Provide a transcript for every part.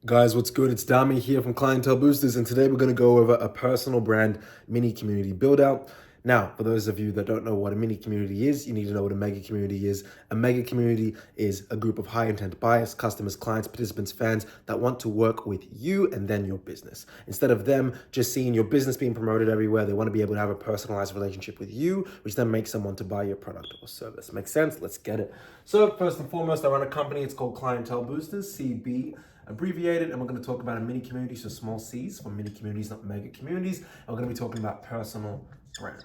Guys, what's good? It's Dami here from Clientele Boosters, and today we're going to go over a personal brand mini community build out. Now, for those of you that don't know what a mini community is, you need to know what a mega community is. A mega community is a group of high intent buyers, customers, clients, participants, fans that want to work with you and then your business. Instead of them just seeing your business being promoted everywhere, they want to be able to have a personalized relationship with you, which then makes them want to buy your product or service. Make sense? Let's get it. So first and foremost, I run a company. It's called Clientele Boosters, CB. Abbreviated, and we're going to talk about a mini community, so small C's for mini communities, not mega communities. And we're going to be talking about personal brand,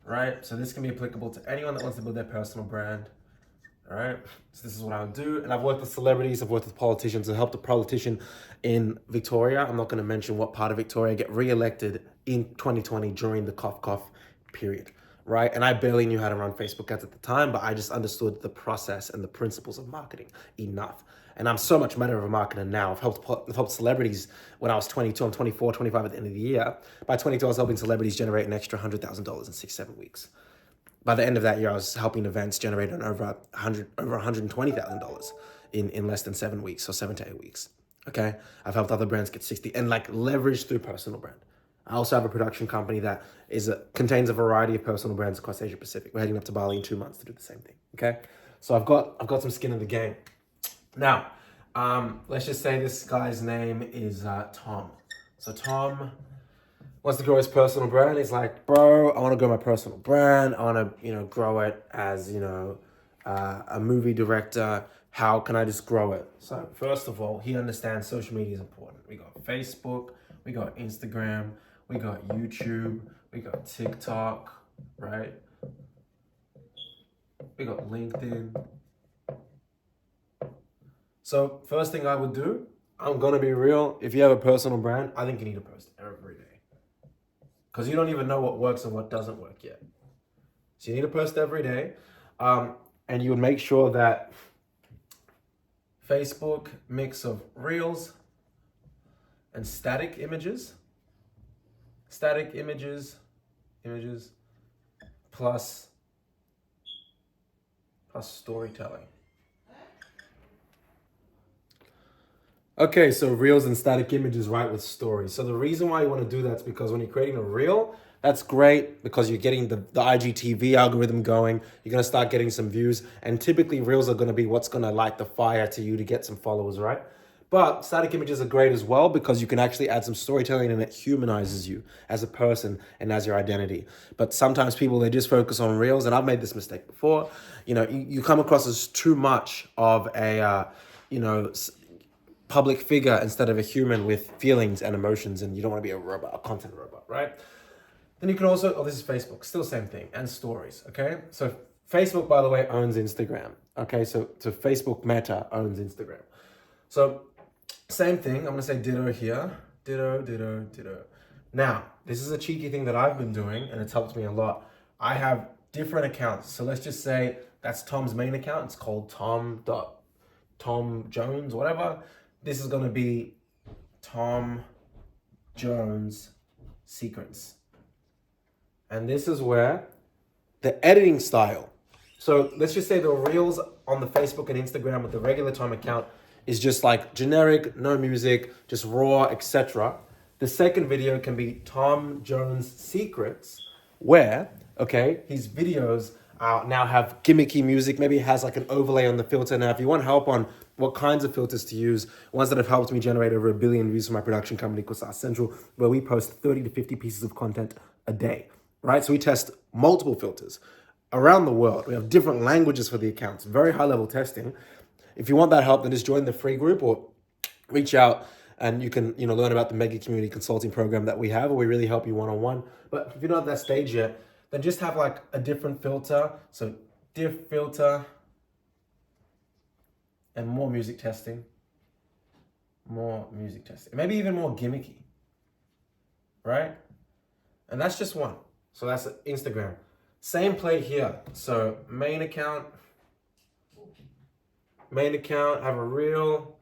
right? So this can be applicable to anyone that wants to build their personal brand, all right? So this is what I would do. And I've worked with celebrities, I've worked with politicians. I helped a politician in Victoria. I'm not going to mention what part of Victoria, get re-elected in 2020 during the cough period, right? And I barely knew how to run Facebook ads at the time, but I just understood the process and the principles of marketing enough. And I'm so much better of a marketer now. I've helped celebrities when I was 22. I'm 24, 25 at the end of the year. By 22, I was helping celebrities generate an extra $100,000 in 6-7 weeks. By the end of that year, I was helping events generate an over $120,000 in less than 7 weeks, so 7 to 8 weeks. Okay, I've helped other brands get 60 and like leverage through personal brand. I also have a production company that contains a variety of personal brands across Asia Pacific. We're heading up to Bali in 2 months to do the same thing. Okay, so I've got some skin in the game. Now, let's just say this guy's name is Tom. So Tom wants to grow his personal brand. He's like, bro, I want to grow my personal brand. I want to, grow it as, a movie director. How can I just grow it? So first of all, he understands social media is important. We got Facebook, we got Instagram, we got YouTube, we got TikTok, right? We got LinkedIn. So first thing I would do, I'm going to be real. If you have a personal brand, I think you need to post every day. Because you don't even know what works and what doesn't work yet. So you need to post every day. And you would make sure that Facebook mix of reels and static images plus storytelling. Okay, so reels and static images, right, with stories. So the reason why you want to do that is because when you're creating a reel, that's great because you're getting the IGTV algorithm going. You're going to start getting some views. And typically reels are going to be what's going to light the fire to you to get some followers, right? But static images are great as well because you can actually add some storytelling and it humanizes you as a person and as your identity. But sometimes people, they just focus on reels, and I've made this mistake before. You come across as too much of a, public figure instead of a human with feelings and emotions, and you don't want to be a robot, a content robot, right? Then you can also, this is Facebook, still same thing, and stories, okay? So Facebook, by the way, owns Instagram, okay? So Facebook Meta owns Instagram. So same thing, I'm gonna say ditto here, ditto. Now, this is a cheeky thing that I've been doing, and it's helped me a lot. I have different accounts. So let's just say that's Tom's main account. It's called Tom Jones, whatever. This is going to be Tom Jones Secrets. And this is where the editing style. So let's just say the reels on the Facebook and Instagram with the regular Tom account is just like generic, no music, just raw, etc. The second video can be Tom Jones Secrets, where, his videos now have gimmicky music. Maybe it has like an overlay on the filter. Now, if you want help on what kinds of filters to use, ones that have helped me generate over 1 billion views for my production company called South Central, where we post 30 to 50 pieces of content a day, right? So we test multiple filters around the world. We have different languages for the accounts, very high level testing. If you want that help, then just join the free group or reach out and you can, learn about the mega community consulting program that we have, where we really help you one-on-one. But if you're not at that stage yet, then just have like a different filter. So diff filter and more music testing. Maybe even more gimmicky, right? And that's just one. So that's Instagram. Same play here. So main account, have a reel,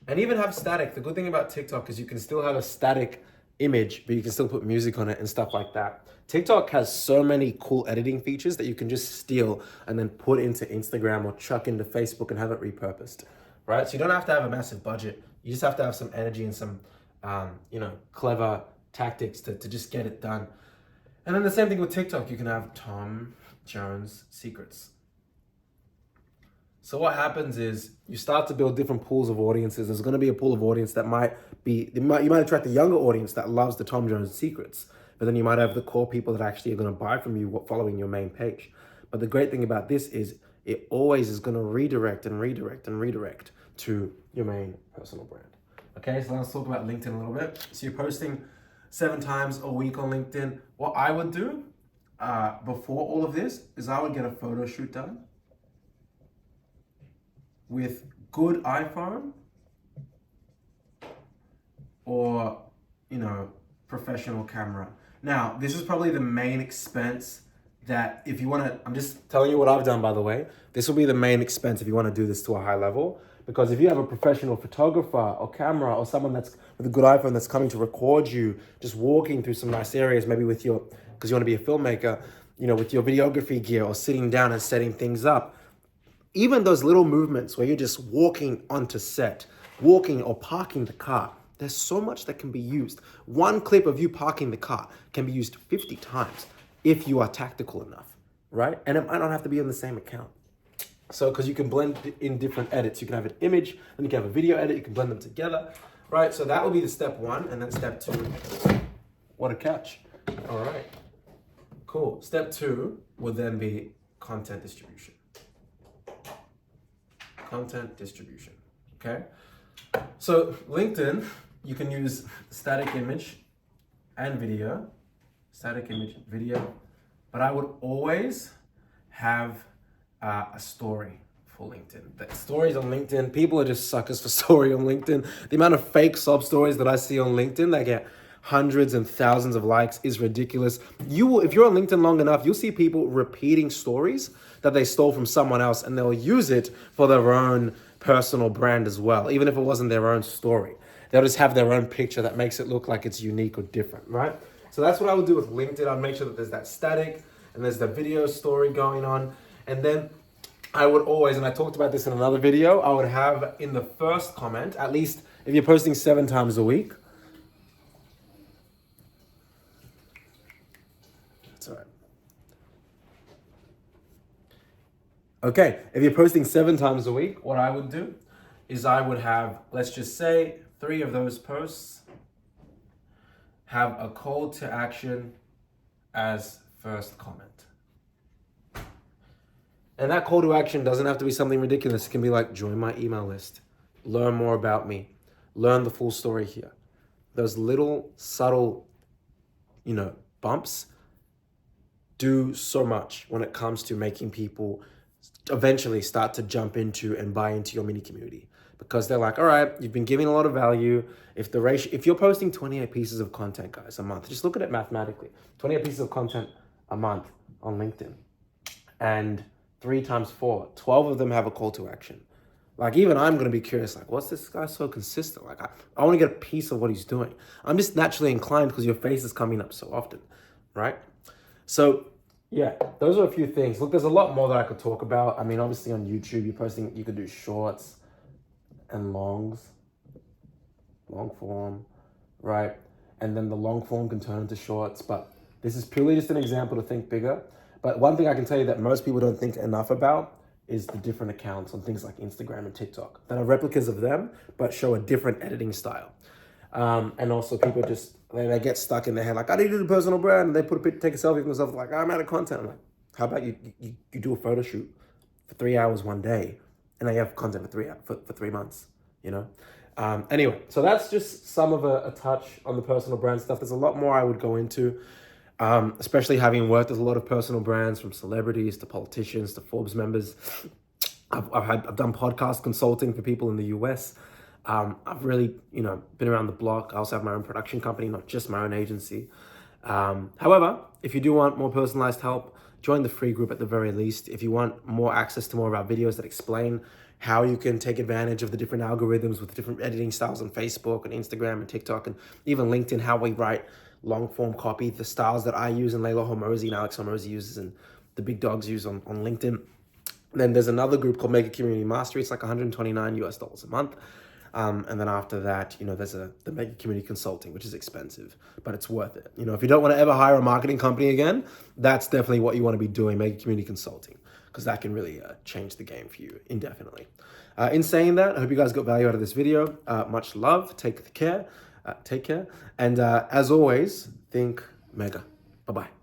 and even have static. The good thing about TikTok is you can still have a static image, but you can still put music on it and stuff like that. TikTok has so many cool editing features that you can just steal and then put into Instagram or chuck into Facebook and have it repurposed, right? So you don't have to have a massive budget. You just have to have some energy and some, clever tactics to just get it done. And then the same thing with TikTok. You can have Tom Jones Secrets. So what happens is you start to build different pools of audiences. There's going to be a pool of audience that you might attract a younger audience that loves the Tom Jones Secrets, but then you might have the core people that actually are going to buy from you following your main page. But the great thing about this is it always is going to redirect to your main personal brand. Okay, so let's talk about LinkedIn a little bit. So you're posting 7 times a week on LinkedIn. What I would do before all of this is I would get a photo shoot done with good iPhone or, professional camera. Now, this is probably the main expense that if you want to, I'm just telling you what I've done, by the way. This will be the main expense if you want to do this to a high level. Because if you have a professional photographer or camera or someone that's with a good iPhone that's coming to record you, just walking through some nice areas, maybe because you want to be a filmmaker, with your videography gear or sitting down and setting things up, even those little movements where you're just walking onto set, walking or parking the car, there's so much that can be used. One clip of you parking the car can be used 50 times if you are tactical enough, right? And it might not have to be on the same account. So, because you can blend in different edits. You can have an image, and you can have a video edit, you can blend them together, right? So that will be the step 1, and then step 2, what a catch. All right, cool. Step 2 will then be content distribution. Content distribution, okay? So LinkedIn, you can use static image and video, but I would always have a story for LinkedIn. The stories on LinkedIn, people are just suckers for story on LinkedIn. The amount of fake sob stories that I see on LinkedIn that get hundreds and thousands of likes is ridiculous. If you're on LinkedIn long enough, you'll see people repeating stories that they stole from someone else, and they'll use it for their own personal brand as well, even if it wasn't their own story. They'll just have their own picture that makes it look like it's unique or different, right? So that's what I would do with LinkedIn. I'd make sure that there's that static and there's the video story going on. And then I would always, and I talked about this in another video, I would have in the first comment, at least if you're posting 7 times a week, that's all right. Okay, if you're posting 7 times a week, what I would do is I would have, let's just say, 3 of those posts have a call to action as first comment. And that call to action doesn't have to be something ridiculous. It can be like, join my email list, learn more about me, learn the full story here. Those little subtle, bumps do so much when it comes to making people eventually start to jump into and buy into your mini community, because they're like, all right, you've been giving a lot of value. If you're posting 28 pieces of content, guys, a month, just look at it mathematically, 28 pieces of content a month on LinkedIn, and 3 times 4, 12 of them have a call to action. Like, even I'm going to be curious, like, what's this guy so consistent? Like, I want to get a piece of what he's doing. I'm just naturally inclined because your face is coming up so often, right? So yeah, those are a few things. Look, there's a lot more that I could talk about. I mean, obviously on YouTube, you could do shorts and long form, right? And then the long form can turn into shorts, but this is purely just an example to think bigger. But one thing I can tell you that most people don't think enough about is the different accounts on things like Instagram and TikTok that are replicas of them, but show a different editing style. And also people they get stuck in their head, like, I need to do the personal brand. And they take a selfie of themselves like, I'm out of content. I'm like, how about you do a photo shoot for 3 hours one day, and then you have content for 3 months, Anyway, so that's just some of a touch on the personal brand stuff. There's a lot more I would go into. Especially having worked with a lot of personal brands, from celebrities to politicians to Forbes members. I've done podcast consulting for people in the US. I've really, been around the block. I also have my own production company, not just my own agency. However, if you do want more personalized help, join the free group at the very least. If you want more access to more of our videos that explain how you can take advantage of the different algorithms with different editing styles on Facebook and Instagram and TikTok and even LinkedIn, how we write long form copy, the styles that I use and Layla Hormozi and Alex Hormozi uses and the big dogs use on LinkedIn. Then there's another group called Mega Community Mastery. It's like $129 a month. And then after that, there's the Mega Community Consulting, which is expensive, but it's worth it. If you don't want to ever hire a marketing company again, that's definitely what you want to be doing, Mega Community Consulting, because that can really change the game for you indefinitely. In saying that, I hope you guys got value out of this video. Much love. Take care. And as always, think mega. Bye-bye.